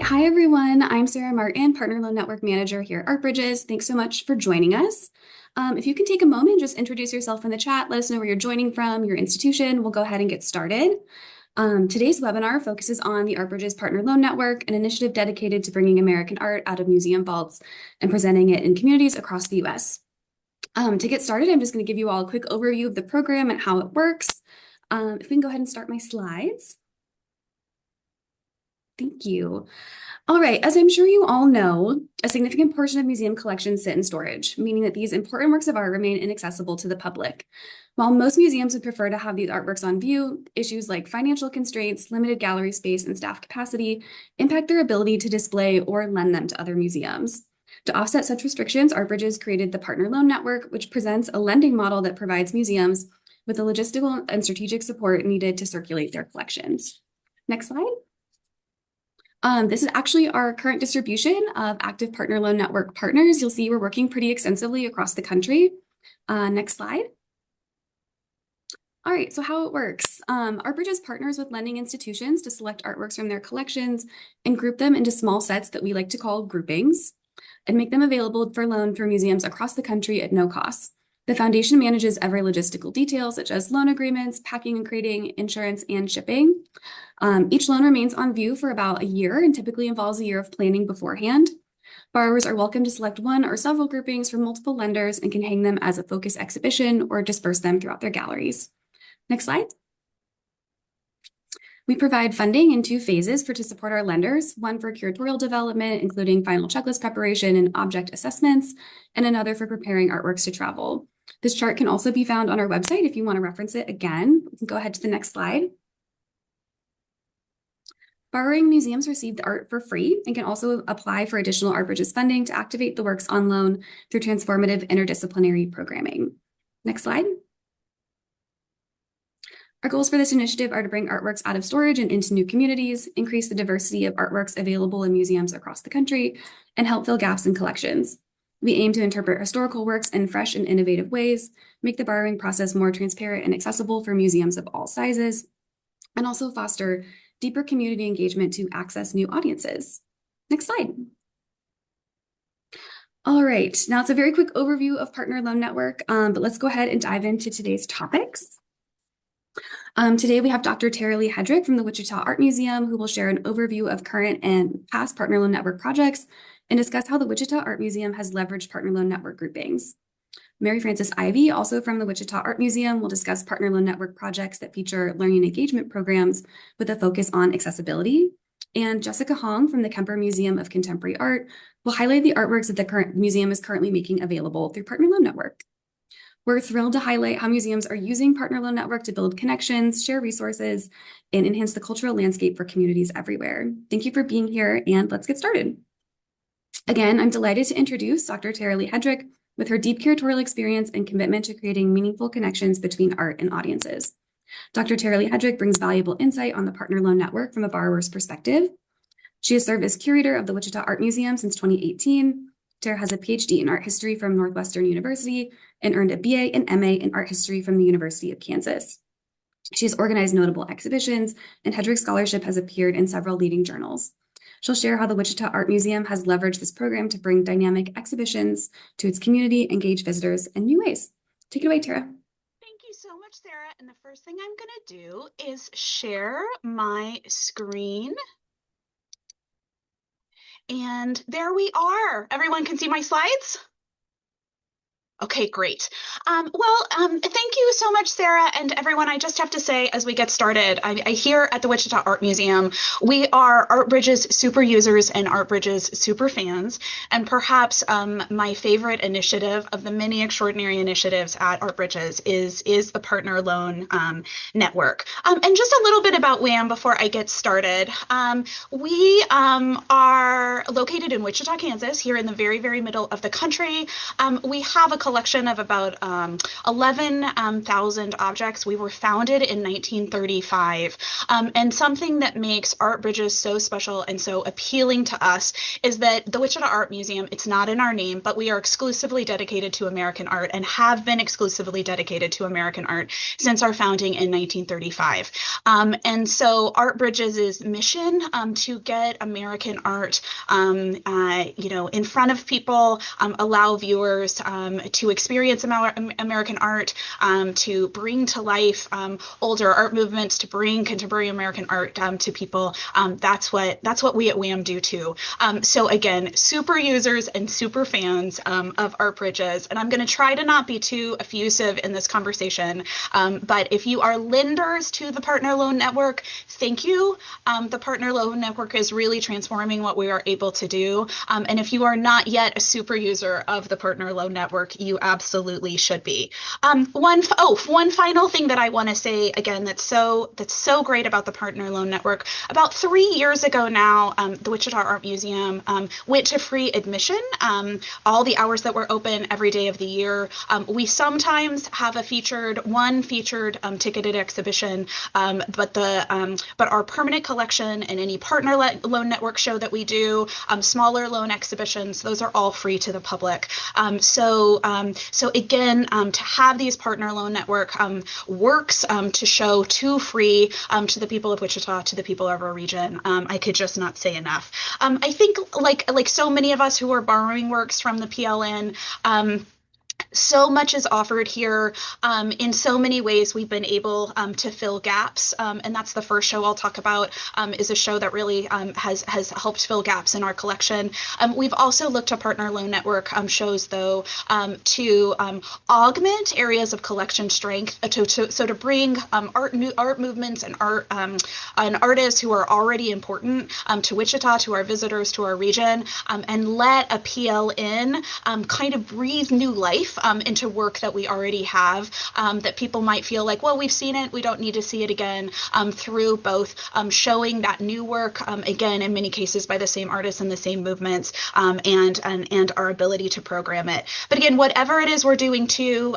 Hi everyone. I'm Sarah Martin, Partner Loan Network Manager here at ArtBridges. Thanks so much for joining us. If you can take a moment, just introduce yourself in the chat, let us know where you're joining from, your institution. We'll go ahead and get started. Today's webinar focuses on the ArtBridges Partner Loan Network, an initiative dedicated to bringing American art out of museum vaults and presenting it in communities across the U.S. To get started, I'm just going to give you all a quick overview of the program and how it works. If we can go ahead and start my slides. Thank you. All right, as I'm sure you all know, a significant portion of museum collections sit in storage, meaning that these important works of art remain inaccessible to the public. While most museums would prefer to have these artworks on view, issues like financial constraints, limited gallery space, and staff capacity impact their ability to display or lend them to other museums. To offset such restrictions, ArtBridges created the Partner Loan Network, which presents a lending model that provides museums with the logistical and strategic support needed to circulate their collections. Next slide. This is actually our current distribution of active Partner Loan Network partners. You'll see we're working pretty extensively across the country. Next slide. All right, so how it works. ArtBridges partners with lending institutions to select artworks from their collections and group them into small sets that we like to call groupings and make them available for loan for museums across the country at no cost. The foundation manages every logistical detail, such as loan agreements, packing and crating, insurance, and shipping. Each loan remains on view for about a year and typically involves a year of planning beforehand. Borrowers are welcome to select one or several groupings from multiple lenders and can hang them as a focus exhibition or disperse them throughout their galleries. Next slide. We provide funding in two phases to support our lenders, one for curatorial development, including final checklist preparation and object assessments, and another for preparing artworks to travel. This chart can also be found on our website if you want to reference it again. We can go ahead to the next slide. Borrowing museums receive the art for free and can also apply for additional ArtBridges funding to activate the works on loan through transformative interdisciplinary programming. Next slide. Our goals for this initiative are to bring artworks out of storage and into new communities, increase the diversity of artworks available in museums across the country, and help fill gaps in collections. We aim to interpret historical works in fresh and innovative ways, make the borrowing process more transparent and accessible for museums of all sizes, and also foster deeper community engagement to access new audiences. Next slide. All right, now it's a very quick overview of Partner Loan Network, but let's go ahead and dive into today's topics. Today we have Dr. Tara Lee Hedrick from the Wichita Art Museum, who will share an overview of current and past Partner Loan Network projects and discuss how the Wichita Art Museum has leveraged Partner Loan Network groupings. Mary Frances Ivy, also from the Wichita Art Museum, will discuss Partner Loan Network projects that feature learning engagement programs with a focus on accessibility. And Jessica Hong from the Kemper Museum of Contemporary Art will highlight the artworks that the current museum is currently making available through Partner Loan Network. We're thrilled to highlight how museums are using Partner Loan Network to build connections, share resources, and enhance the cultural landscape for communities everywhere. Thank you for being here, and let's get started. Again, I'm delighted to introduce Dr. Tara Lee Hedrick with her deep curatorial experience and commitment to creating meaningful connections between art and audiences. Dr. Tara Lee Hedrick brings valuable insight on the Partner Loan Network from a borrower's perspective. She has served as curator of the Wichita Art Museum since 2018. Tara has a PhD in art history from Northwestern University and earned a BA and MA in art history from the University of Kansas. She has organized notable exhibitions, and Hedrick Scholarship has appeared in several leading journals. She'll share how the Wichita Art Museum has leveraged this program to bring dynamic exhibitions to its community, engage visitors in new ways. Take it away, Tara. Thank you so much, Sarah. And the first thing I'm going to do is share my screen. And there we are. Everyone can see my slides? Okay, great. Thank you so much, Sarah, and everyone. I just have to say, as we get started, I here at the Wichita Art Museum, we are ArtBridges super users and ArtBridges super fans, and perhaps my favorite initiative of the many extraordinary initiatives at ArtBridges is the Partner Loan Network. And just a little bit about WAM before I get started. We are located in Wichita, Kansas, here in the very, very middle of the country. We have a collection of about 11,000 objects. We were founded in 1935. And something that makes Art Bridges so special and so appealing to us is that the Wichita Art Museum, it's not in our name, but we are exclusively dedicated to American art and have been exclusively dedicated to American art since our founding in 1935. And so Art Bridges' mission to get American art, in front of people, allow viewers to experience American art, to bring to life older art movements, to bring contemporary American art to people. That's what we at WAM do too. So again, super users and super fans of Art Bridges, and I'm going to try to not be too effusive in this conversation, but if you are lenders to the Partner Loan Network, thank you. The Partner Loan Network is really transforming what we are able to do, and if you are not yet a super user of the Partner Loan Network, you absolutely should be. One final thing that I want to say again that's so great about the Partner Loan Network. About 3 years ago now, the Wichita Art Museum went to free admission all the hours that were open every day of the year. We sometimes have one featured ticketed exhibition, but our permanent collection and any Partner Loan Network show that we do, smaller loan exhibitions, those are all free to the public. So again, to have these Partner Loan Network works to show to free to the people of Wichita, to the people of our region. I could just not say enough. I think like so many of us who are borrowing works from the PLN, so much is offered here. In so many ways, we've been able to fill gaps, and that's the first show I'll talk about, is a show that really has helped fill gaps in our collection. We've also looked to Partner Loan Network shows, though, to augment areas of collection strength, to bring art movements and artists who are already important to Wichita, to our visitors, to our region, and let a PLN kind of breathe new life into work that we already have, that people might feel like, well, we've seen it, we don't need to see it again, through both showing that new work, again, in many cases by the same artists and the same movements, and our ability to program it. But again, whatever it is we're doing too,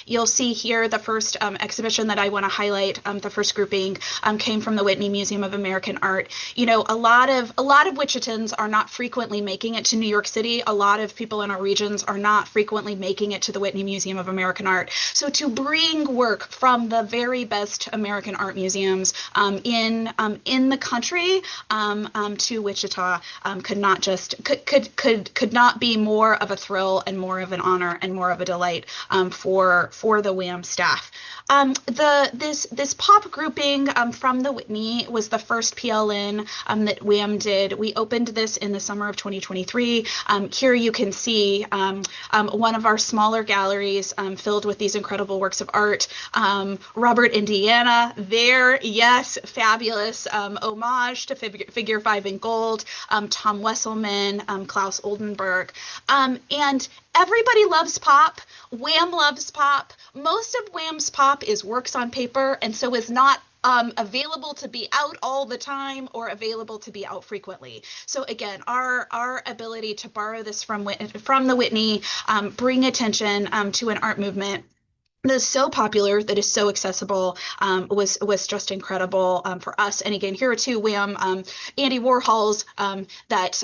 you'll see here the first exhibition that I want to highlight, the first grouping came from the Whitney Museum of American Art. A lot of Wichitans are not frequently making it to New York City. A lot of people in our regions are not frequently making it to the Whitney Museum of American Art. So to bring work from the very best American art museums in the country to Wichita could not be more of a thrill and more of an honor and more of a delight for the WAM staff. This pop grouping from the Whitney was the first PLN that WAM did. We opened this in the summer of 2023. Here you can see one of our smaller galleries filled with these incredible works of art. Robert Indiana there, yes, fabulous homage to Figure 5 in Gold, Tom Wesselman, Klaus Oldenburg, and everybody loves pop. WAM loves pop. Most of WAM's pop is works on paper, and so is not available to be out all the time or available to be out frequently. So again, our ability to borrow this from the Whitney, bring attention to an art movement that is so popular, that is so accessible, was just incredible for us. And again, here are two WAM Andy Warhols that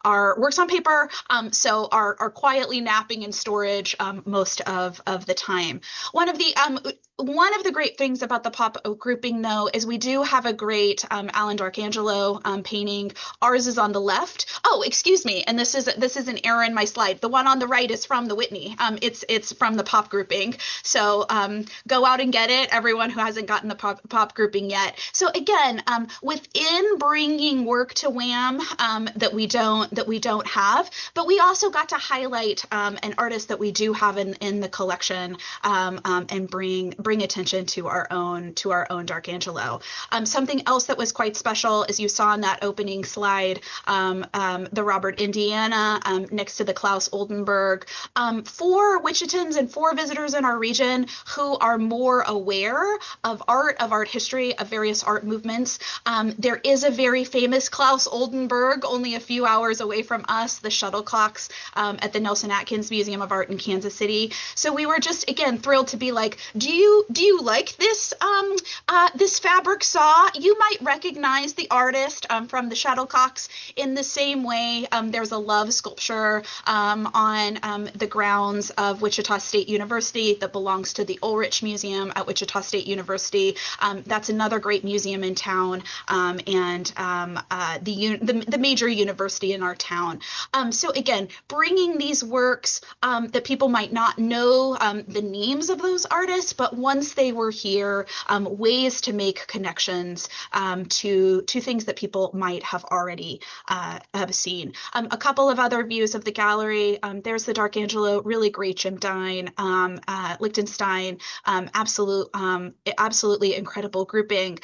are works on paper, so are quietly napping in storage most of the time. One of the great things about the pop grouping, though, is we do have a great Alan Darkangelo painting. Ours is on the left. Oh, excuse me, and this is an error in my slide. The one on the right is from the Whitney. It's from the pop grouping. So go out and get it, everyone who hasn't gotten the pop grouping yet. So again, within bringing work to WAM that we don't have, but we also got to highlight an artist that we do have in the collection, and bring bring attention to our own Dark Angelo. Something else that was quite special, as you saw in that opening slide, the Robert Indiana next to the Klaus Oldenburg. For Wichitans and for visitors in our region who are more aware of art history, of various art movements, there is a very famous Klaus Oldenburg only a few hours away from us, the shuttlecocks at the Nelson Atkins Museum of Art in Kansas City. So we were just, again, thrilled to be like, do you like this fabric saw? You might recognize the artist from the shuttlecocks in the same way. There's a love sculpture on the grounds of Wichita State University that belongs to the Ulrich Museum at Wichita State University. That's another great museum in town, and the major university in our town. So again, bringing these works that people might not know the names of those artists, but once they were here, ways to make connections to things that people might have already have seen. A couple of other views of the gallery. There's the Dark Angelo, really great Jim Dine, Lichtenstein, absolutely incredible grouping.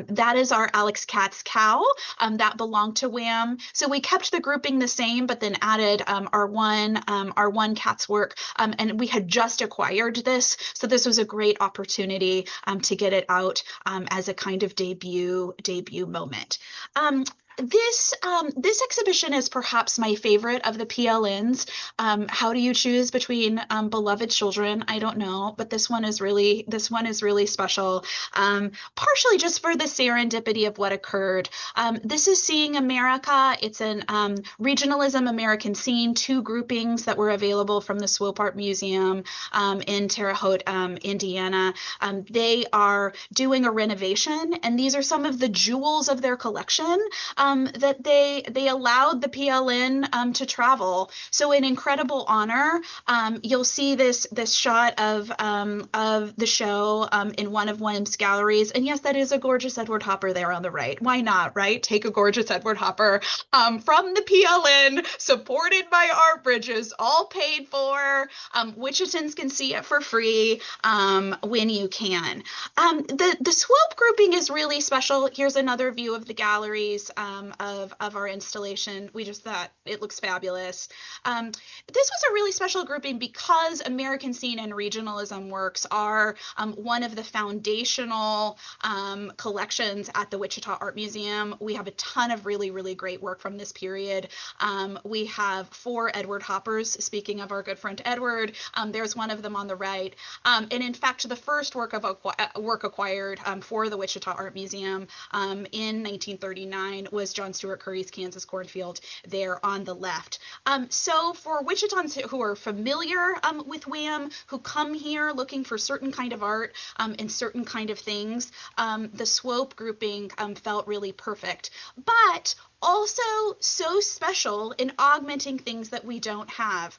That is our Alex Katz cow that belonged to Wham. So we kept the grouping the same, but then added our one Katz work, and we had just acquired this, so this was a great opportunity to get it out as a kind of debut moment. This exhibition is perhaps my favorite of the PLNs. How do you choose between beloved children? I don't know, but this one is really special. Partially just for the serendipity of what occurred. This is Seeing America. It's an regionalism American scene, two groupings that were available from the Swope Art Museum in Terre Haute, Indiana. They are doing a renovation, and these are some of the jewels of their collection. That they allowed the PLN to travel. So an incredible honor. You'll see this shot of the show in one of Wham's galleries. And yes, that is a gorgeous Edward Hopper there on the right. Why not, right? Take a gorgeous Edward Hopper from the PLN, supported by Art Bridges, all paid for. Wichitans can see it for free when you can. The Swope grouping is really special. Here's another view of the galleries. Of our installation. We just thought it looks fabulous. This was a really special grouping because American scene and regionalism works are one of the foundational collections at the Wichita Art Museum. We have a ton of really, really great work from this period. We have 4 Edward Hoppers. Speaking of our good friend Edward, there's one of them on the right. And in fact, the first work acquired for the Wichita Art Museum in 1939 was John Stewart Curry's Kansas Cornfield there on the left. So for Wichitans who are familiar with Wham, who come here looking for certain kind of art and certain kind of things, the Swope grouping felt really perfect. But also so special in augmenting things that we don't have.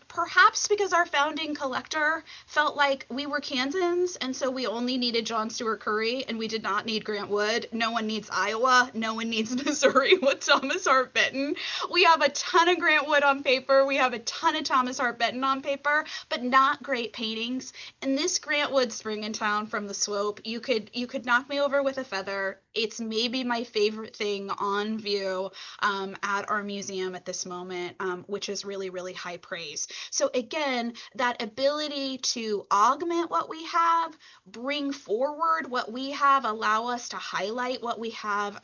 Perhaps because our founding collector felt like we were Kansans, and so we only needed John Stewart Curry, and we did not need Grant Wood. No one needs Iowa. No one needs Missouri with Thomas Hart Benton. We have a ton of Grant Wood on paper. We have a ton of Thomas Hart Benton on paper, but not great paintings. And this Grant Wood Spring in Town from the Swope, you could knock me over with a feather. It's maybe my favorite thing on view at our museum at this moment, which is really, really high praise. So again, that ability to augment what we have, bring forward what we have, allow us to highlight what we have,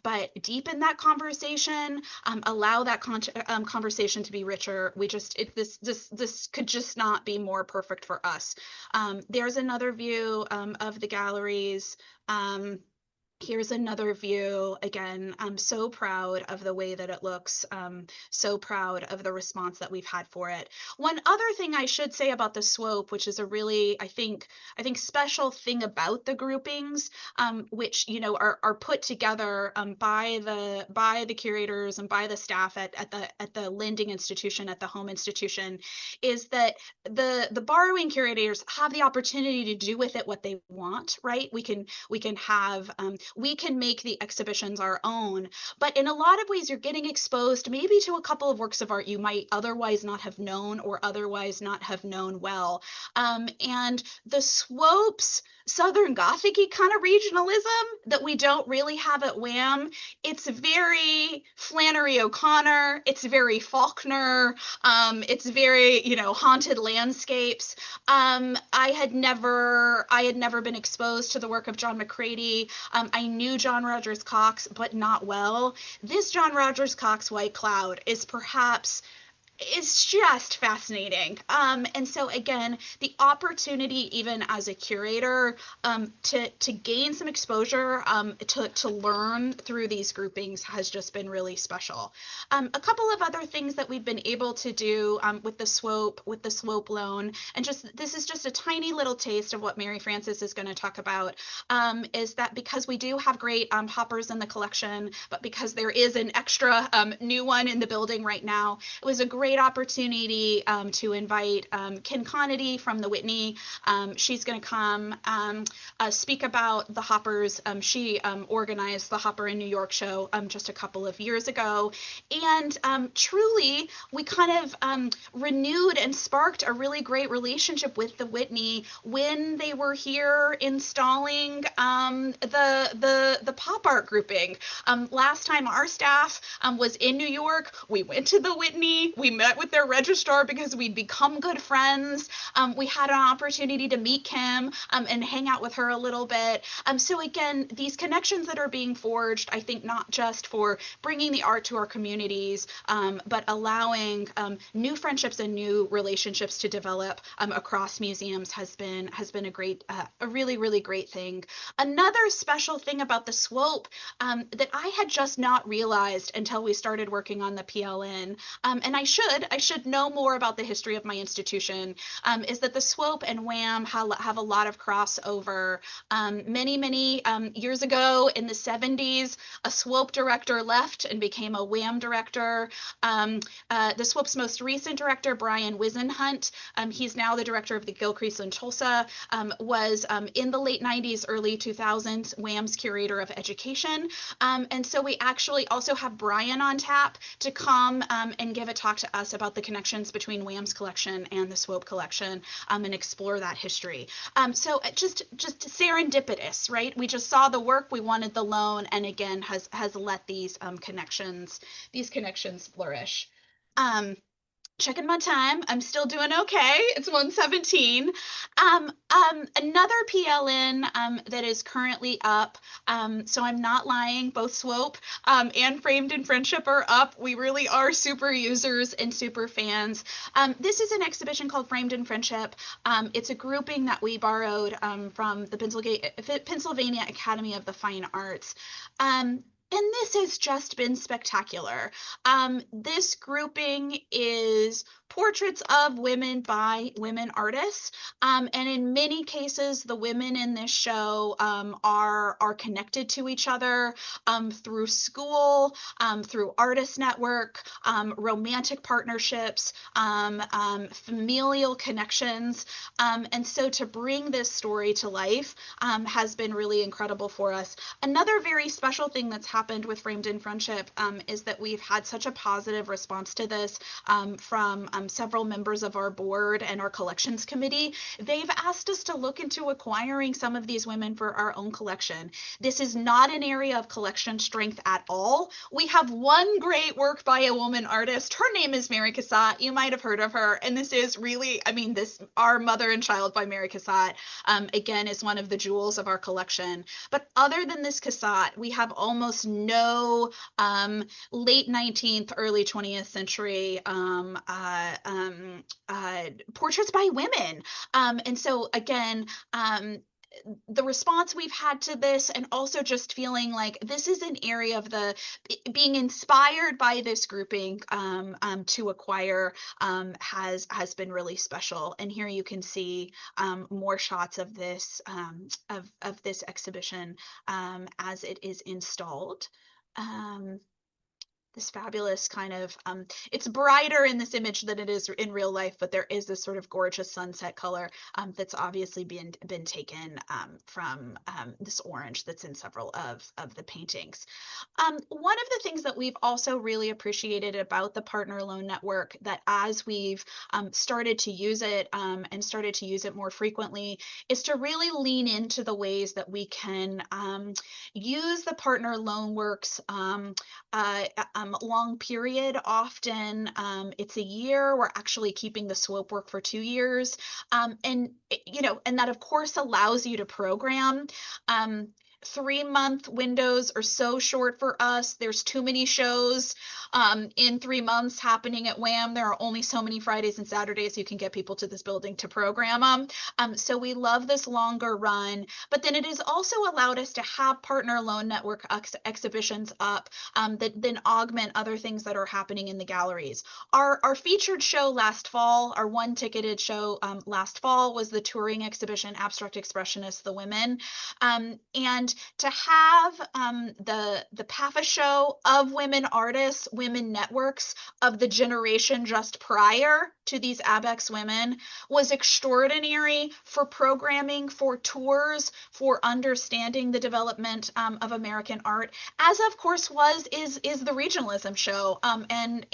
but deepen that conversation, allow that conversation to be richer. This could just not be more perfect for us. There's another view of the galleries. Here's another view. Again, I'm so proud of the way that it looks, so proud of the response that we've had for it. One other thing I should say about the Swope, which is a really, I think special thing about the groupings, which, you know, are put together by the curators and by the staff at the lending institution, at the home institution, is that the borrowing curators have the opportunity to do with it what they want, right? We can have we can make the exhibitions our own. But in a lot of ways, you're getting exposed maybe to a couple of works of art you might otherwise not have known or otherwise not have known well. And the Swope's Southern Gothic-y kind of regionalism that we don't really have at Wham. It's very Flannery O'Connor. It's very Faulkner. It's very, haunted landscapes. I had never been exposed to the work of John McCready. I knew John Rogers Cox, but not well. This John Rogers Cox White Cloud is perhaps it's just fascinating. And so again, the opportunity, even as a curator, to gain some exposure, to learn through these groupings has just been really special. A couple of other things that we've been able to do with the Swope loan, and this is just a tiny little taste of what Mary Frances is going to talk about, is that because we do have great hoppers in the collection, but because there is an extra new one in the building right now, it was a great opportunity to invite Ken Conity from the Whitney. She's going to come speak about the hoppers. She organized the Hopper in New York show just a couple of years ago. And truly, we kind of renewed and sparked a really great relationship with the Whitney when they were here installing the pop art grouping. Last time our staff was in New York, we went to the Whitney. We met with their registrar because we'd become good friends. We had an opportunity to meet Kim and hang out with her a little bit. So again, these connections that are being forged, I think not just for bringing the art to our communities, but allowing new friendships and new relationships to develop across museums has been a really, really great thing. Another special thing about the Swope that I had just not realized until we started working on the PLN, and I should know more about the history of my institution, is that the Swope and Wham have a lot of crossover. Many years ago in the 70s, a Swope director left and became a Wham director. The Swope's most recent director, Brian Wisenhunt, he's now the director of the Gilcrease and Tulsa, was in the late 90s, early 2000s, Wham's curator of education. And so we actually also have Brian on tap to come and give a talk to us about the connections between Wham's collection and the Swope collection, and explore that history. So just serendipitous, right? We just saw the work, we wanted the loan, and again has let these connections flourish. Checking my time. I'm still doing okay. It's 1:17. Another PLN that is currently up. So I'm not lying. Both Swope and Framed in Friendship are up. We really are super users and super fans. This is an exhibition called Framed in Friendship. It's a grouping that we borrowed from the Pennsylvania Academy of the Fine Arts. And this has just been spectacular. This grouping is portraits of women by women artists. And in many cases, the women in this show are connected to each other through school, through artist network, romantic partnerships, familial connections. And so to bring this story to life has been really incredible for us. Another very special thing that's happened with Framed in Friendship is that we've had such a positive response to this from several members of our board and our collections committee. They've asked us to look into acquiring some of these women for our own collection. This is not an area of collection strength at all. We have one great work by a woman artist. Her name is Mary Cassatt. You might have heard of her. And this is really, Our Mother and Child by Mary Cassatt, again, is one of the jewels of our collection. But other than this Cassatt, we have almost no late 19th, early 20th century portraits by women. And so again, the response we've had to this, and also just feeling like this is an area of the being inspired by this grouping to acquire has been really special. And here you can see more shots of this of this exhibition as it is installed. this fabulous kind of it's brighter in this image than it is in real life, but there is this sort of gorgeous sunset color that's obviously been taken from this orange that's in several of the paintings. One of the things that we've also really appreciated about the Partner Loan Network, that as we've started to use it and started to use it more frequently, is to really lean into the ways that we can use the Partner Loan Works long period. Often it's a year. We're actually keeping the swope work for 2 years. And, and that of course allows you to program. 3-month windows are so short for us. There's too many shows in 3 months happening at WHAM. There are only so many Fridays and Saturdays you can get people to this building to program them. So we love this longer run, but then it has also allowed us to have Partner Loan Network exhibitions up that then augment other things that are happening in the galleries. Our featured show last fall, our one ticketed show last fall, was the touring exhibition Abstract Expressionists, the Women. And to have the PAFA show of women artists, women networks of the generation just prior to these ABEX women was extraordinary for programming, for tours, for understanding the development of American art, as of course is the regionalism show and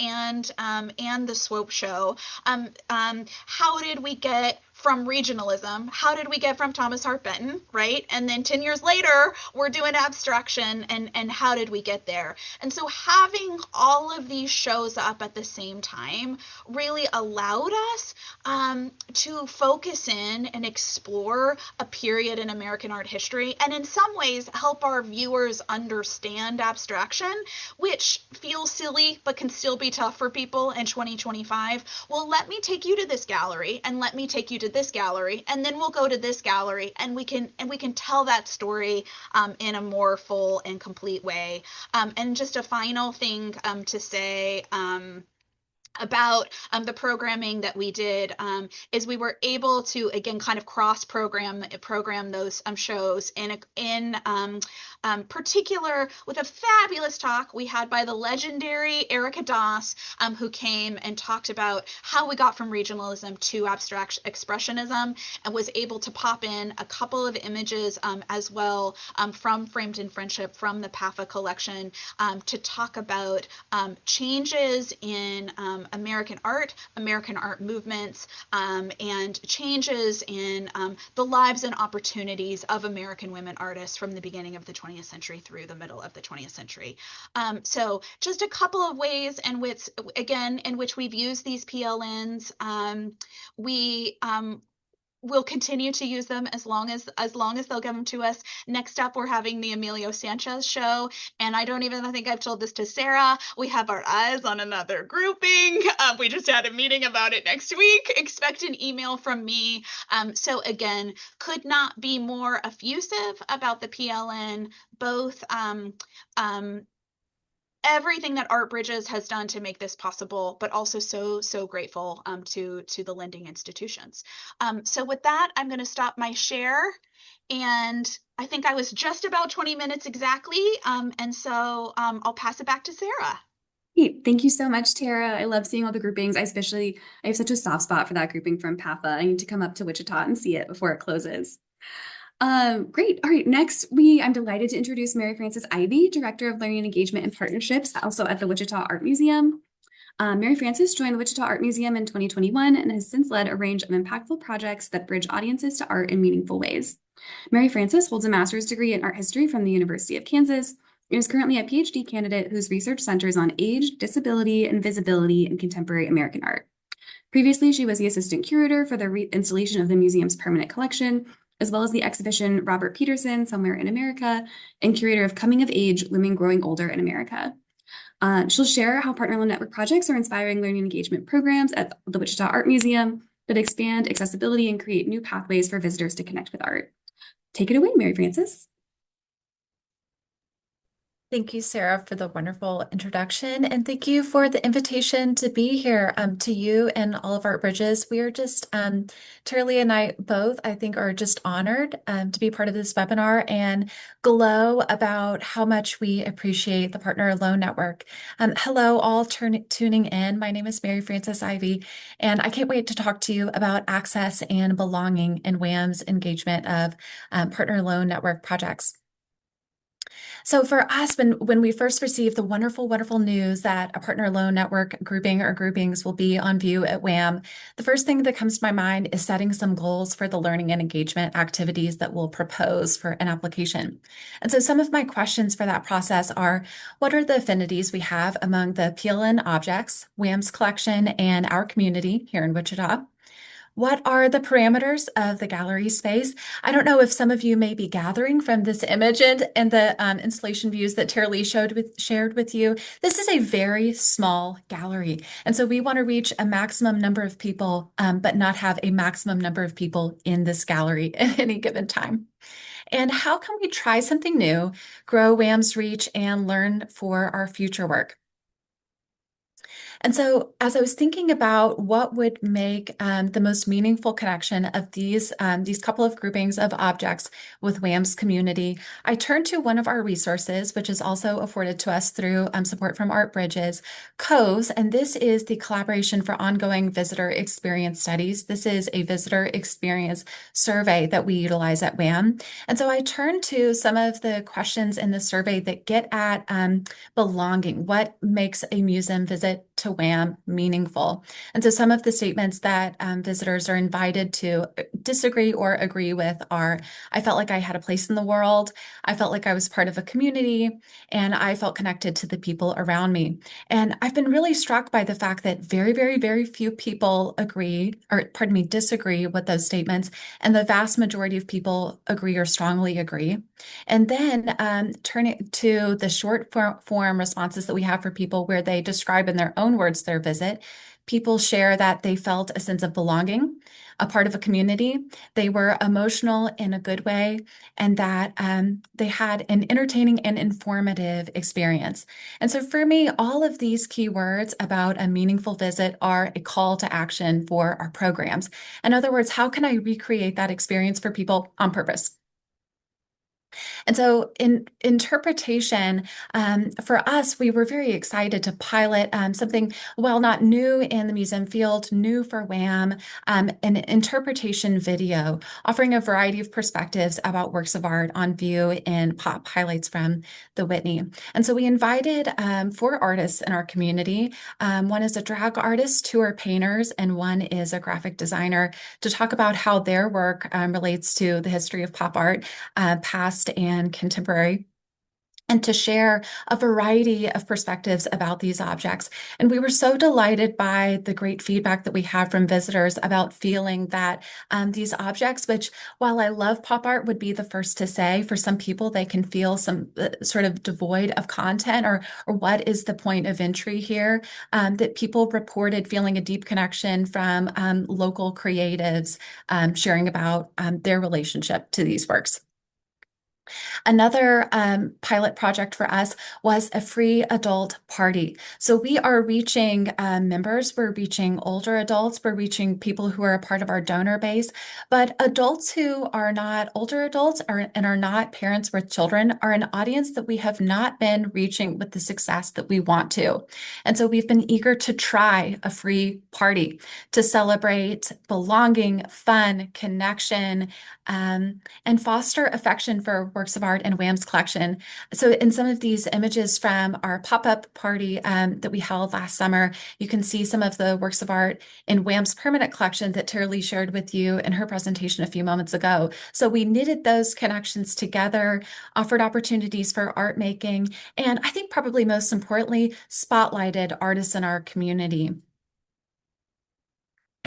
the swope show. How did we get from regionalism? How did we get from Thomas Hart Benton, right? And then 10 years later, we're doing abstraction, and how did we get there? And so having all of these shows up at the same time really allowed us to focus in and explore a period in American art history, and in some ways help our viewers understand abstraction, which feels silly but can still be tough for people in 2025. Well, let me take you to this gallery, and let me take you to this gallery, and then we'll go to this gallery, and we can tell that story in a more full and complete way. And just a final thing to say about the programming that we did is we were able to again kind of cross program those shows in particular with a fabulous talk we had by the legendary Erica Doss, who came and talked about how we got from regionalism to abstract expressionism, and was able to pop in a couple of images as well from Framed in Friendship from the PAFA collection to talk about changes in American art movements, and changes in the lives and opportunities of American women artists from the beginning of the 20th century through the middle of the 20th century. So just a couple of ways in which we've used these PLNs. We we'll continue to use them as long as they'll give them to us. Next up, we're having the Emilio Sanchez show, and I don't even think I've told this to Sarah. We have our eyes on another grouping. We just had a meeting about it next week. Expect an email from me. So again, could not be more effusive about the PLN, both everything that Art Bridges has done to make this possible, but also so grateful to the lending institutions. So with that, I'm going to stop my share, and I think I was just about 20 minutes exactly, and so I'll pass it back to Sarah. Hey, thank you so much, Tara. I love seeing all the groupings. I have such a soft spot for that grouping from PAFA. I need to come up to Wichita and see it before it closes. Great. All right. Next, I'm delighted to introduce Mary Frances Ivy, Director of Learning Engagement and Partnerships, also at the Wichita Art Museum. Mary Frances joined the Wichita Art Museum in 2021 and has since led a range of impactful projects that bridge audiences to art in meaningful ways. Mary Frances holds a master's degree in art history from the University of Kansas and is currently a PhD candidate whose research centers on age, disability, and visibility in contemporary American art. Previously, she was the assistant curator for the installation of the museum's permanent collection, as well as the exhibition Robert Peterson, Somewhere in America, and curator of Coming of Age, Women Growing Older in America. She'll share how Partner Loan Network projects are inspiring learning engagement programs at the Wichita Art Museum that expand accessibility and create new pathways for visitors to connect with art. Take it away, Mary Frances. Thank you, Sarah, for the wonderful introduction. And thank you for the invitation to be here to you and all of our bridges. We are just, Turley and I both, I think, are just honored to be part of this webinar and glow about how much we appreciate the Partner Loan Network. Hello, all tuning in. My name is Mary Frances Ivy, and I can't wait to talk to you about access and belonging in WAM's engagement of Partner Loan Network projects. So for us, when we first received the wonderful news that a partner loan network grouping or groupings will be on view at WAM, the first thing that comes to my mind is setting some goals for the learning and engagement activities that we'll propose for an application. And so some of my questions for that process are, what are the affinities we have among the PLN objects, WAM's collection, and our community here in Wichita? What are the parameters of the gallery space? I don't know if some of you may be gathering from this image and the installation views that Tara Lee shared with you. This is a very small gallery. And so we want to reach a maximum number of people, but not have a maximum number of people in this gallery at any given time. And how can we try something new, grow WAM's reach, and learn for our future work? And so, as I was thinking about what would make the most meaningful connection of these couple of groupings of objects with WAM's community, I turned to one of our resources, which is also afforded to us through support from Art Bridges, COVES, and this is the Collaboration for Ongoing Visitor Experience Studies. This is a visitor experience survey that we utilize at WAM. And so I turned to some of the questions in the survey that get at belonging. What makes a museum visit to WAM meaningful? And so some of the statements that visitors are invited to disagree or agree with are, I felt like I had a place in the world, I felt like I was part of a community, and I felt connected to the people around me. And I've been really struck by the fact that very few people agree, or pardon me, disagree with those statements, and the vast majority of people agree or strongly agree. And then turning to the short form responses that we have for people where they describe in their own words their visit, people share that they felt a sense of belonging, a part of a community. They were emotional in a good way, and that they had an entertaining and informative experience. And so for me, all of these key words about a meaningful visit are a call to action for our programs. In other words, how can I recreate that experience for people on purpose? And so in interpretation, for us, we were very excited to pilot something, while not new in the museum field, new for WAM, an interpretation video offering a variety of perspectives about works of art on view in pop highlights from the Whitney. And so we invited four artists in our community. One is a drag artist, two are painters, and one is a graphic designer to talk about how their work relates to the history of pop art, past and contemporary, and to share a variety of perspectives about these objects. And we were so delighted by the great feedback that we had from visitors about feeling that these objects, which while I love pop art, would be the first to say, for some people, they can feel some sort of devoid of content, or what is the point of entry here, that people reported feeling a deep connection from local creatives sharing about their relationship to these works. Another pilot project for us was a free adult party. So we are reaching members, we're reaching older adults, we're reaching people who are a part of our donor base, but adults who are not older adults and are not parents with children are an audience that we have not been reaching with the success that we want to. And so we've been eager to try a free party to celebrate belonging, fun, connection, and foster affection for works of art in WAM's collection. So in some of these images from our pop-up party that we held last summer, you can see some of the works of art in WAM's permanent collection that Tara Lee shared with you in her presentation a few moments ago. So we knitted those connections together, offered opportunities for art making, and I think probably most importantly, spotlighted artists in our community.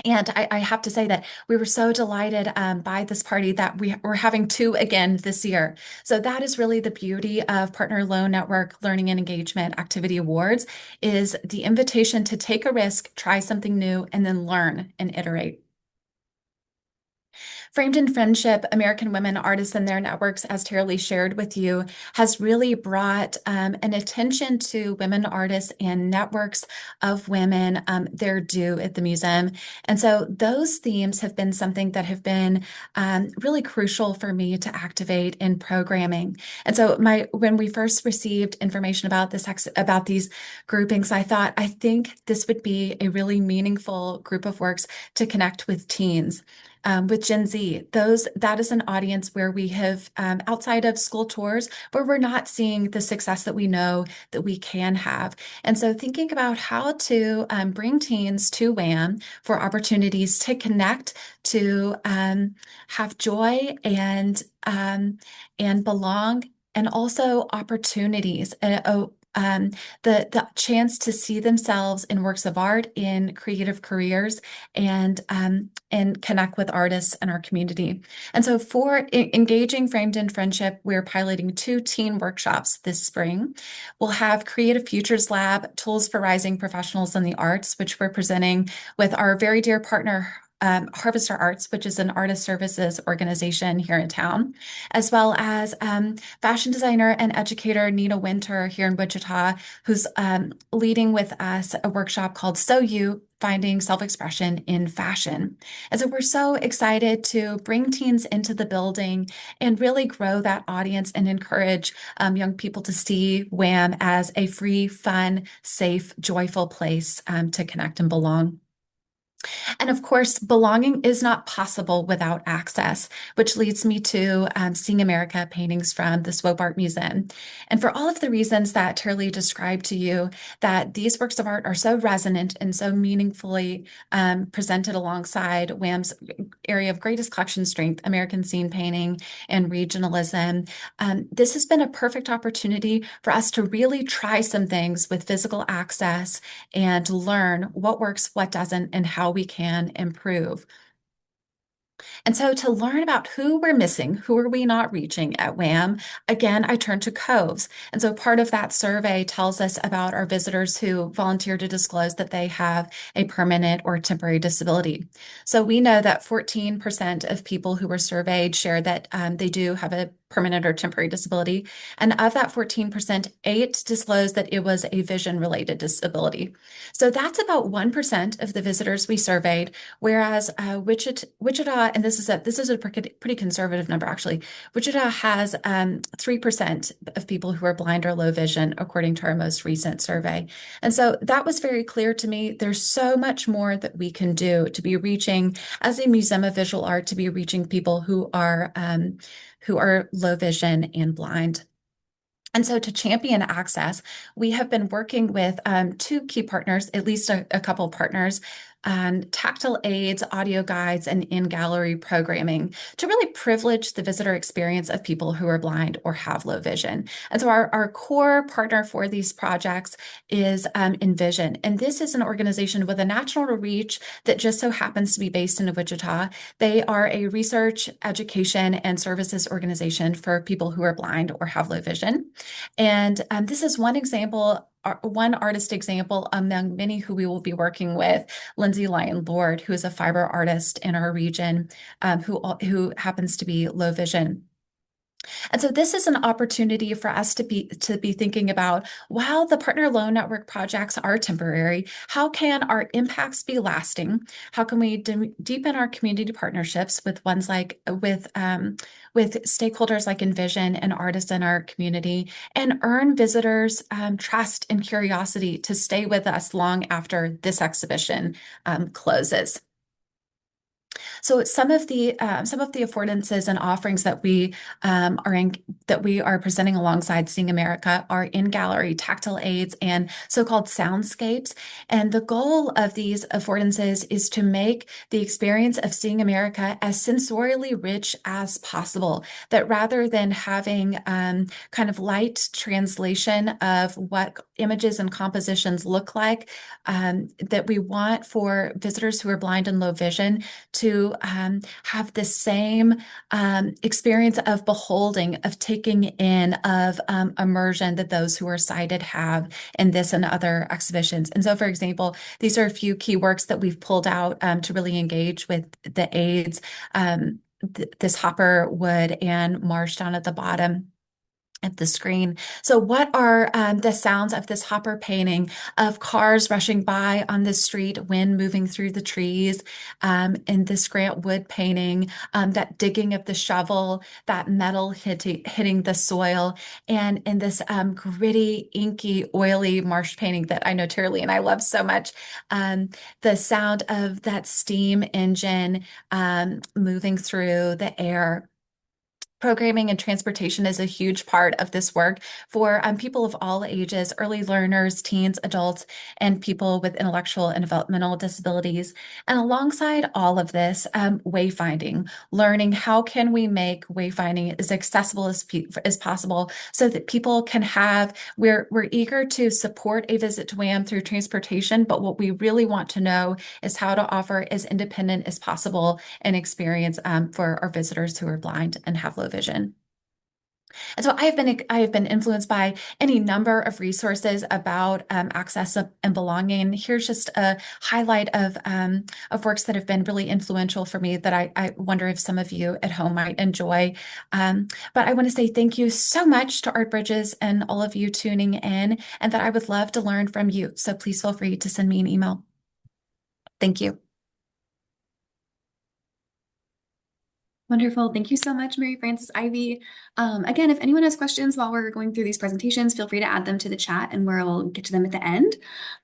And I have to say that we were so delighted by this party that we're having two again this year. So that is really the beauty of Partner Loan Network Learning and Engagement Activity Awards, is the invitation to take a risk, try something new, and then learn and iterate. Framed in Friendship, American Women Artists and Their Networks, as Tara shared with you, has really brought an attention to women artists and networks of women their due at the museum. And so those themes have been something that have been really crucial for me to activate in programming. And so when we first received information about about these groupings, I think this would be a really meaningful group of works to connect with teens. With Gen Z, that is an audience where we have outside of school tours, where we're not seeing the success that we know that we can have. And so thinking about how to bring teens to WAM for opportunities to connect, to have joy and belong, and also opportunities. The chance to see themselves in works of art, in creative careers, and connect with artists in our community. And so for engaging Framed in Friendship, we're piloting 2 teen workshops this spring. We'll have Creative Futures Lab, Tools for Rising Professionals in the Arts, which we're presenting with our very dear partner, Harvester Arts, which is an artist services organization here in town, as well as fashion designer and educator Nina Winter here in Wichita, who's leading with us a workshop called So You, Finding Self-Expression in Fashion. And so we're so excited to bring teens into the building and really grow that audience and encourage young people to see WAM as a free, fun, safe, joyful place to connect and belong. And of course, belonging is not possible without access, which leads me to Seeing America paintings from the Swope Art Museum. And for all of the reasons that Turley described to you, that these works of art are so resonant and so meaningfully presented alongside WAM's area of greatest collection strength, American scene painting and regionalism, this has been a perfect opportunity for us to really try some things with physical access and learn what works, what doesn't, and how we can improve. And so to learn about who we're missing, who are we not reaching at WAM, again, I turn to Coves. And so part of that survey tells us about our visitors who volunteer to disclose that they have a permanent or temporary disability. So we know that 14% of people who were surveyed shared that they do have a permanent or temporary disability. And of that 14%, 8 disclosed that it was a vision-related disability. So that's about 1% of the visitors we surveyed, whereas Wichita, and this is a pretty conservative number actually. Wichita has 3% of people who are blind or low vision, according to our most recent survey. And so that was very clear to me. There's so much more that we can do to be reaching, as a museum of visual art, to be reaching people who are low vision and blind. And so to champion access, we have been working with 2 key partners, at least a couple partners, on tactile aids, audio guides, and in-gallery programming to really privilege the visitor experience of people who are blind or have low vision. And so our core partner for these projects is Envision. And this is an organization with a national reach that just so happens to be based in Wichita. They are a research, education, and services organization for people who are blind or have low vision. And this is one example, one artist example among many who we will be working with, Lindsay Lyon Lord, who is a fiber artist in our region, who happens to be low vision. And so this is an opportunity for us to be thinking about, while the Partner Loan Network projects are temporary, how can our impacts be lasting? How can we deepen our community partnerships with with stakeholders like Envision and artists in our community, and earn visitors trust and curiosity to stay with us long after this exhibition closes? So some of the affordances and offerings that we are presenting alongside Seeing America are in-gallery tactile aids and so-called soundscapes. And the goal of these affordances is to make the experience of Seeing America as sensorially rich as possible. That rather than having kind of light translation of what images and compositions look like, that we want for visitors who are blind and low vision to have the same experience of beholding, of taking in, of immersion that those who are sighted have in this and other exhibitions. And so, for example, these are a few key works that we've pulled out to really engage with the aids. this hopper wood and marsh down at the bottom of the screen. So, what are the sounds of this hopper painting of cars rushing by on the street, wind moving through the trees, in this Grant Wood painting, that digging of the shovel, that metal hitting the soil, and in this gritty, inky, oily marsh painting that I know Tara and I love so much, um, the sound of that steam engine moving through the air. Programming and transportation is a huge part of this work for people of all ages, early learners, teens, adults, and people with intellectual and developmental disabilities. And alongside all of this, wayfinding, learning how can we make wayfinding as accessible as possible so that people can have, we're eager to support a visit to WAM through transportation, but what we really want to know is how to offer as independent as possible an experience for our visitors who are blind and have low vision. And so I have been influenced by any number of resources about access and belonging. Here's just a highlight of works that have been really influential for me that I wonder if some of you at home might enjoy. But I want to say thank you so much to Art Bridges and all of you tuning in, and that I would love to learn from you. So please feel free to send me an email. Thank you. Wonderful. Thank you so much, Mary Frances Ivy. Again, if anyone has questions while we're going through these presentations, feel free to add them to the chat and we'll get to them at the end.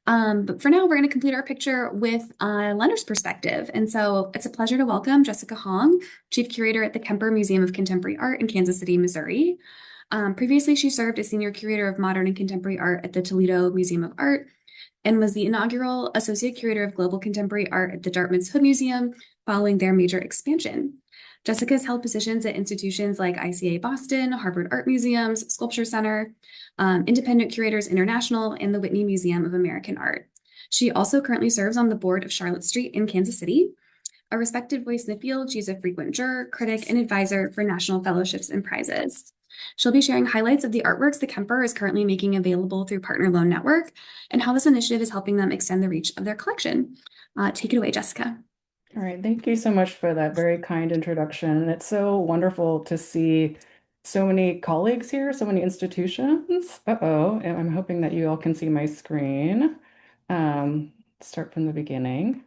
But for now, we're going to complete our picture with a lender's perspective. And so it's a pleasure to welcome Jessica Hong, Chief Curator at the Kemper Museum of Contemporary Art in Kansas City, Missouri. Previously, she served as Senior Curator of Modern and Contemporary Art at the Toledo Museum of Art and was the inaugural Associate Curator of Global Contemporary Art at the Dartmouth Hood Museum following their major expansion. Jessica has held positions at institutions like ICA Boston, Harvard Art Museums, Sculpture Center, Independent Curators International, and the Whitney Museum of American Art. She also currently serves on the board of Charlotte Street in Kansas City. A respected voice in the field, she's a frequent juror, critic, and advisor for national fellowships and prizes. She'll be sharing highlights of the artworks the Kemper is currently making available through Partner Loan Network and how this initiative is helping them extend the reach of their collection. Take it away, Jessica. All right, thank you so much for that very kind introduction. It's so wonderful to see so many colleagues here, so many institutions. Uh-oh, and I'm hoping that you all can see my screen. Start from the beginning.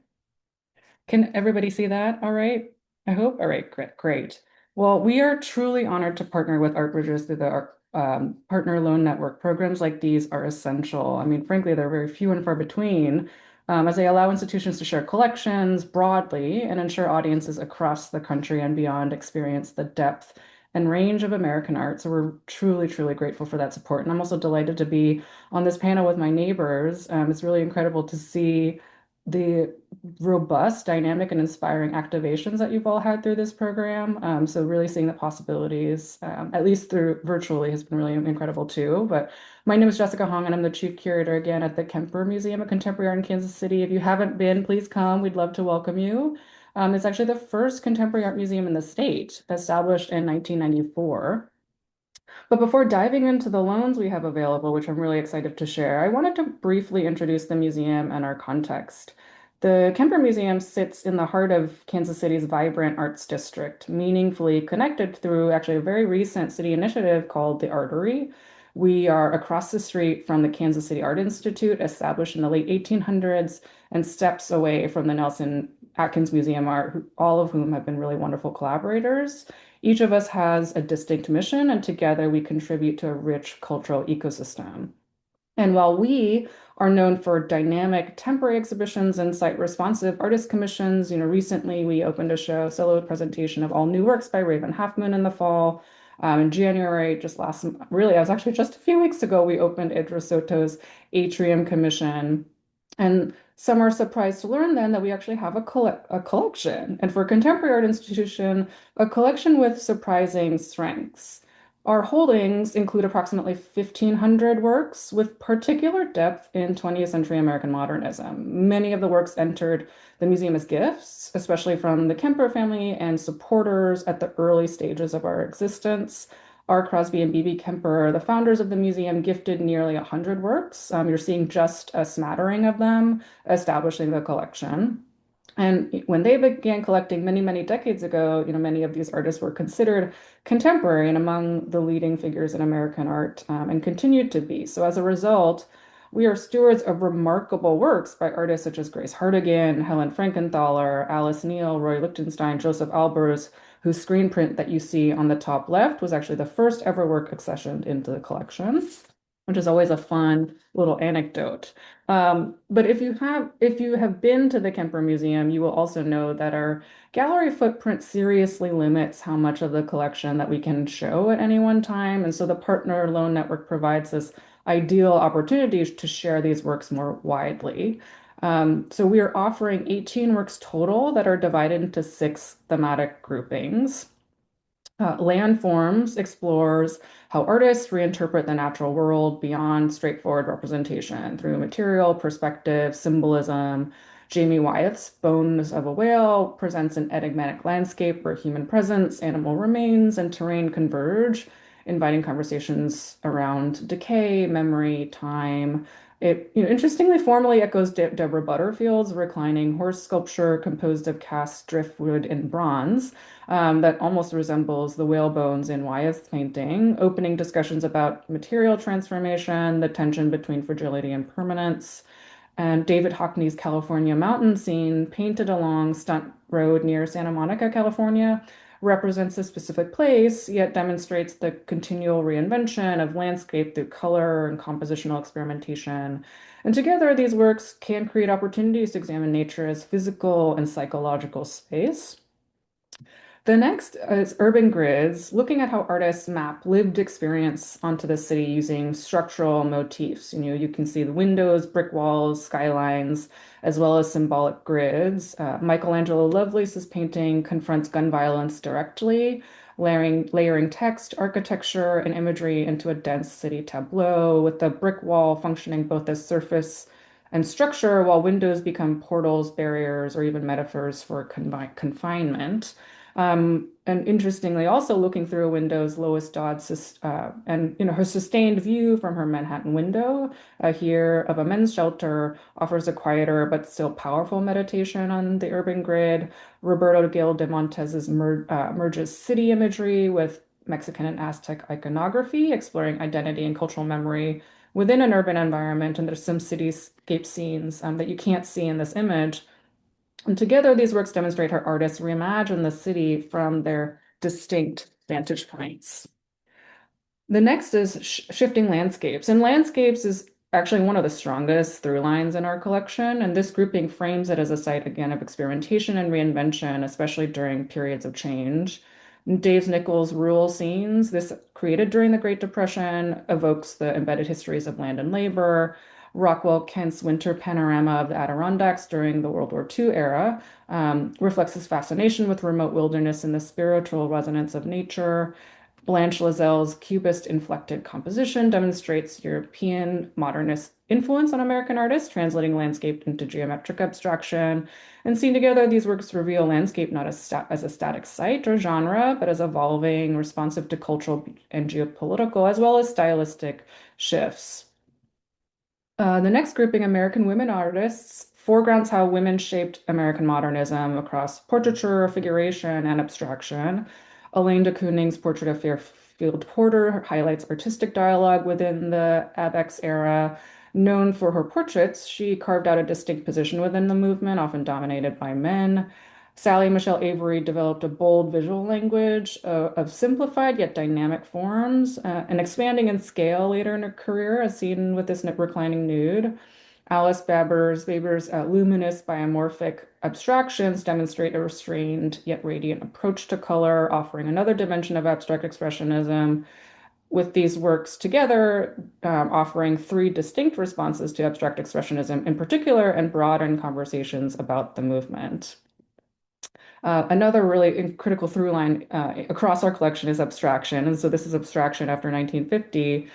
Can everybody see that? All right, I hope. All right, great, great. Well, we are truly honored to partner with Art Bridges through the Partner Loan Network. Programs like these are essential. I mean, frankly, they're very few and far between, as they allow institutions to share collections broadly and ensure audiences across the country and beyond experience the depth and range of American art. So we're truly, truly grateful for that support. And I'm also delighted to be on this panel with my neighbors. It's really incredible to see the robust, dynamic, and inspiring activations that you've all had through this program. So really seeing the possibilities, at least through virtually, has been really incredible too. But my name is Jessica Hong, and I'm the Chief Curator again at the Kemper Museum of Contemporary Art in Kansas City. If you haven't been, please come. We'd love to welcome you. It's actually the first contemporary art museum in the state, established in 1994. But before diving into the loans we have available, which I'm really excited to share, I wanted to briefly introduce the museum and our context. The Kemper Museum sits in the heart of Kansas City's vibrant arts district, meaningfully connected through actually a very recent city initiative called the Artery. We are across the street from the Kansas City Art Institute, established in the late 1800s, and steps away from the Nelson Atkins Museum Art, all of whom have been really wonderful collaborators. Each of us has a distinct mission, and together we contribute to a rich cultural ecosystem. And while we are known for dynamic temporary exhibitions and site-responsive artist commissions, recently we opened a solo presentation of all new works by Raven Halfmoon in the fall. In January, really, I was actually just a few weeks ago, we opened Idris Soto's Atrium Commission. And some are surprised to learn then that we actually have a collection. And for a contemporary art institution, a collection with surprising strengths. Our holdings include approximately 1,500 works with particular depth in 20th century American modernism. Many of the works entered the museum as gifts, especially from the Kemper family and supporters at the early stages of our existence. R. Crosby and B.B. Kemper, the founders of the museum, gifted nearly 100 works. You're seeing just a smattering of them establishing the collection. And when they began collecting many, many decades ago, many of these artists were considered contemporary and among the leading figures in American art, and continued to be. So as a result, we are stewards of remarkable works by artists such as Grace Hardigan, Helen Frankenthaler, Alice Neel, Roy Lichtenstein, Joseph Albers, whose screen print that you see on the top left was actually the first ever work accessioned into the collection, which is always a fun little anecdote. But if you have been to the Kemper Museum, you will also know that our gallery footprint seriously limits how much of the collection that we can show at any one time. And so the partner loan network provides this ideal opportunity to share these works more widely. So we are offering 18 works total that are divided into 6 thematic groupings. Landforms explores how artists reinterpret the natural world beyond straightforward representation through material, perspective, symbolism. Jamie Wyeth's Bones of a Whale presents an enigmatic landscape where human presence, animal remains, and terrain converge, inviting conversations around decay, memory, time. It, interestingly, formally echoes Deborah Butterfield's reclining horse sculpture composed of cast driftwood and bronze, that almost resembles the whale bones in Wyeth's painting, opening discussions about material transformation, the tension between fragility and permanence. And David Hockney's California mountain scene, painted along Stunt Road near Santa Monica, California, represents a specific place, yet demonstrates the continual reinvention of landscape through color and compositional experimentation. And together, these works can create opportunities to examine nature as physical and psychological space. The next is urban grids, looking at how artists map lived experience onto the city using structural motifs. You can see the windows, brick walls, skylines, as well as symbolic grids. Michelangelo Lovelace's painting confronts gun violence directly, layering text, architecture, and imagery into a dense city tableau, with the brick wall functioning both as surface and structure, while windows become portals, barriers, or even metaphors for confinement. And interestingly, also looking through a window's Lois Dodd's and her sustained view from her Manhattan window here of a men's shelter offers a quieter but still powerful meditation on the urban grid. Roberto Gil de Montes's merges city imagery with Mexican and Aztec iconography, exploring identity and cultural memory within an urban environment. And there's some cityscape scenes that you can't see in this image. And together, these works demonstrate how artists reimagine the city from their distinct vantage points. The next is shifting landscapes. And landscapes is actually one of the strongest through lines in our collection. And this grouping frames it as a site, again, of experimentation and reinvention, especially during periods of change. Dave Nichols' rural scenes, this created during the Great Depression, evokes the embedded histories of land and labor. Rockwell Kent's winter panorama of the Adirondacks during the World War II era reflects his fascination with remote wilderness and the spiritual resonance of nature. Blanche Lazelle's Cubist inflected composition demonstrates European modernist influence on American artists, translating landscape into geometric abstraction. And seen together, these works reveal landscape not as a static site or genre, but as evolving, responsive to cultural and geopolitical, as well as stylistic shifts. The next grouping, American women artists, foregrounds how women shaped American modernism across portraiture, figuration, and abstraction. Elaine de Kooning's portrait of Fairfield Porter highlights artistic dialogue within the ABEX era. Known for her portraits, she carved out a distinct position within the movement, often dominated by men. Sally Michelle Avery developed a bold visual language of simplified yet dynamic forms, and expanding in scale later in her career, as seen with this reclining nude. Alice Weber's luminous biomorphic abstractions demonstrate a restrained yet radiant approach to color, offering another dimension of abstract expressionism. With these works together, offering 3 distinct responses to abstract expressionism in particular, and broaden conversations about the movement. Another really critical through line across our collection is abstraction. And so this is abstraction after 1950,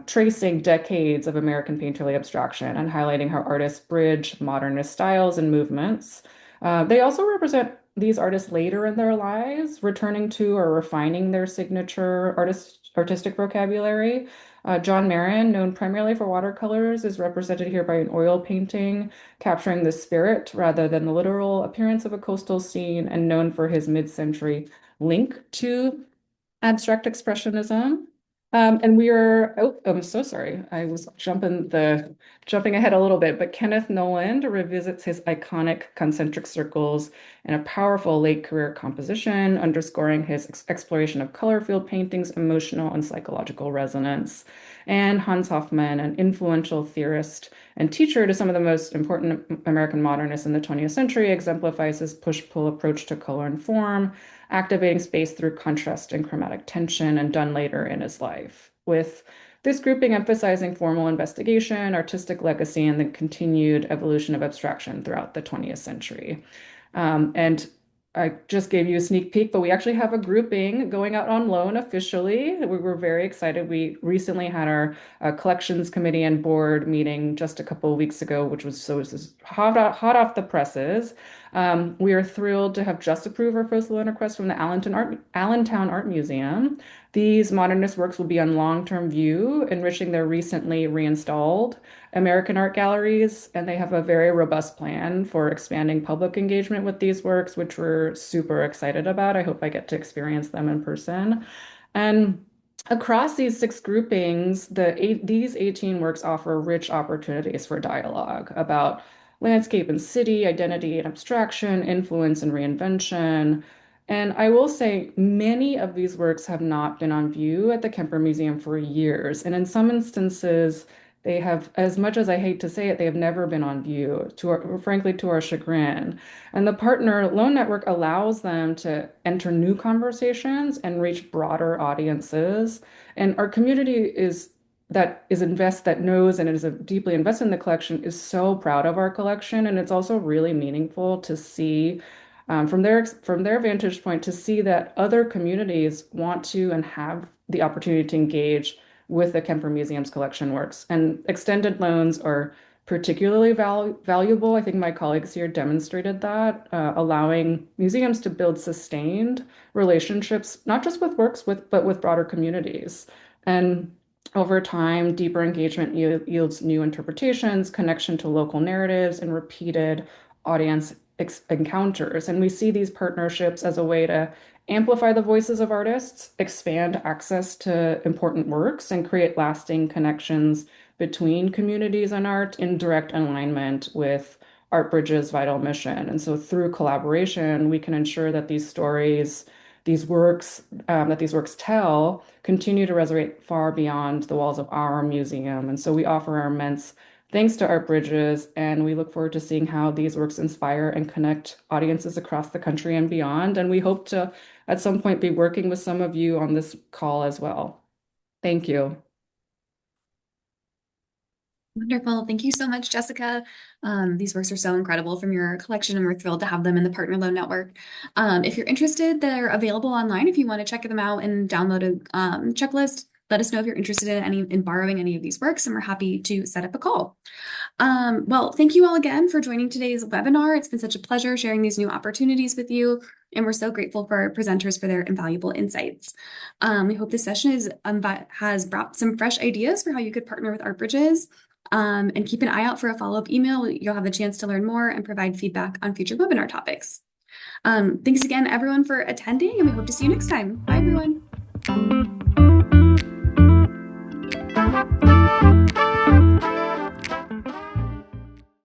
tracing decades of American painterly abstraction and highlighting how artists bridge modernist styles and movements. They also represent these artists later in their lives, returning to or refining their signature artistic vocabulary. John Marin, known primarily for watercolors, is represented here by an oil painting capturing the spirit rather than the literal appearance of a coastal scene, and known for his mid-century link to abstract expressionism. And we are, oh, I'm so sorry. I was jumping ahead a little bit, but Kenneth Noland revisits his iconic concentric circles in a powerful late career composition, underscoring his exploration of color field paintings, emotional and psychological resonance. And Hans Hofmann, an influential theorist and teacher to some of the most important American modernists in the 20th century, exemplifies his push-pull approach to color and form, activating space through contrast and chromatic tension, and done later in his life. With this grouping emphasizing formal investigation, artistic legacy, and the continued evolution of abstraction throughout the 20th century. And I just gave you a sneak peek, but we actually have a grouping going out on loan officially. We were very excited. We recently had our collections committee and board meeting just a couple of weeks ago, which was hot off the presses. We are thrilled to have just approved our first loan request from the Allentown Art Museum. These modernist works will be on long-term view, enriching their recently reinstalled American art galleries, and they have a very robust plan for expanding public engagement with these works, which we're super excited about. I hope I get to experience them in person. And across these six groupings, these 18 works offer rich opportunities for dialogue about landscape and city, identity and abstraction, influence and reinvention. And I will say many of these works have not been on view at the Kemper Museum for years. And in some instances, they have, as much as I hate to say it, they have never been on view, frankly, to our chagrin. And the partner loan network allows them to enter new conversations and reach broader audiences. And our community that knows and is deeply invested in the collection is so proud of our collection. And it's also really meaningful to see from their vantage point to see that other communities want to and have the opportunity to engage with the Kemper Museum's collection works. And extended loans are particularly valuable. I think my colleagues here demonstrated that, allowing museums to build sustained relationships, not just with works, but with broader communities. And over time, deeper engagement yields new interpretations, connection to local narratives, and repeated audience encounters. And we see these partnerships as a way to amplify the voices of artists, expand access to important works, and create lasting connections between communities and art in direct alignment with ArtBridge's vital mission. And so through collaboration, we can ensure that these stories, that these works tell, continue to resonate far beyond the walls of our museum. And so we offer our immense thanks to ArtBridges, and we look forward to seeing how these works inspire and connect audiences across the country and beyond. And we hope to, at some point, be working with some of you on this call as well. Thank you. Wonderful. Thank you so much, Jessica. These works are so incredible from your collection, and we're thrilled to have them in the Partner Loan Network. If you're interested, they're available online if you want to check them out and download a checklist. Let us know if you're interested in borrowing any of these works, and we're happy to set up a call. Well, thank you all again for joining today's webinar. It's been such a pleasure sharing these new opportunities with you, and we're so grateful for our presenters for their invaluable insights. We hope this session has brought some fresh ideas for how you could partner with ArtBridges. And keep an eye out for a follow-up email. You'll have a chance to learn more and provide feedback on future webinar topics. Thanks again, everyone, for attending, and we hope to see you next time. Bye, everyone.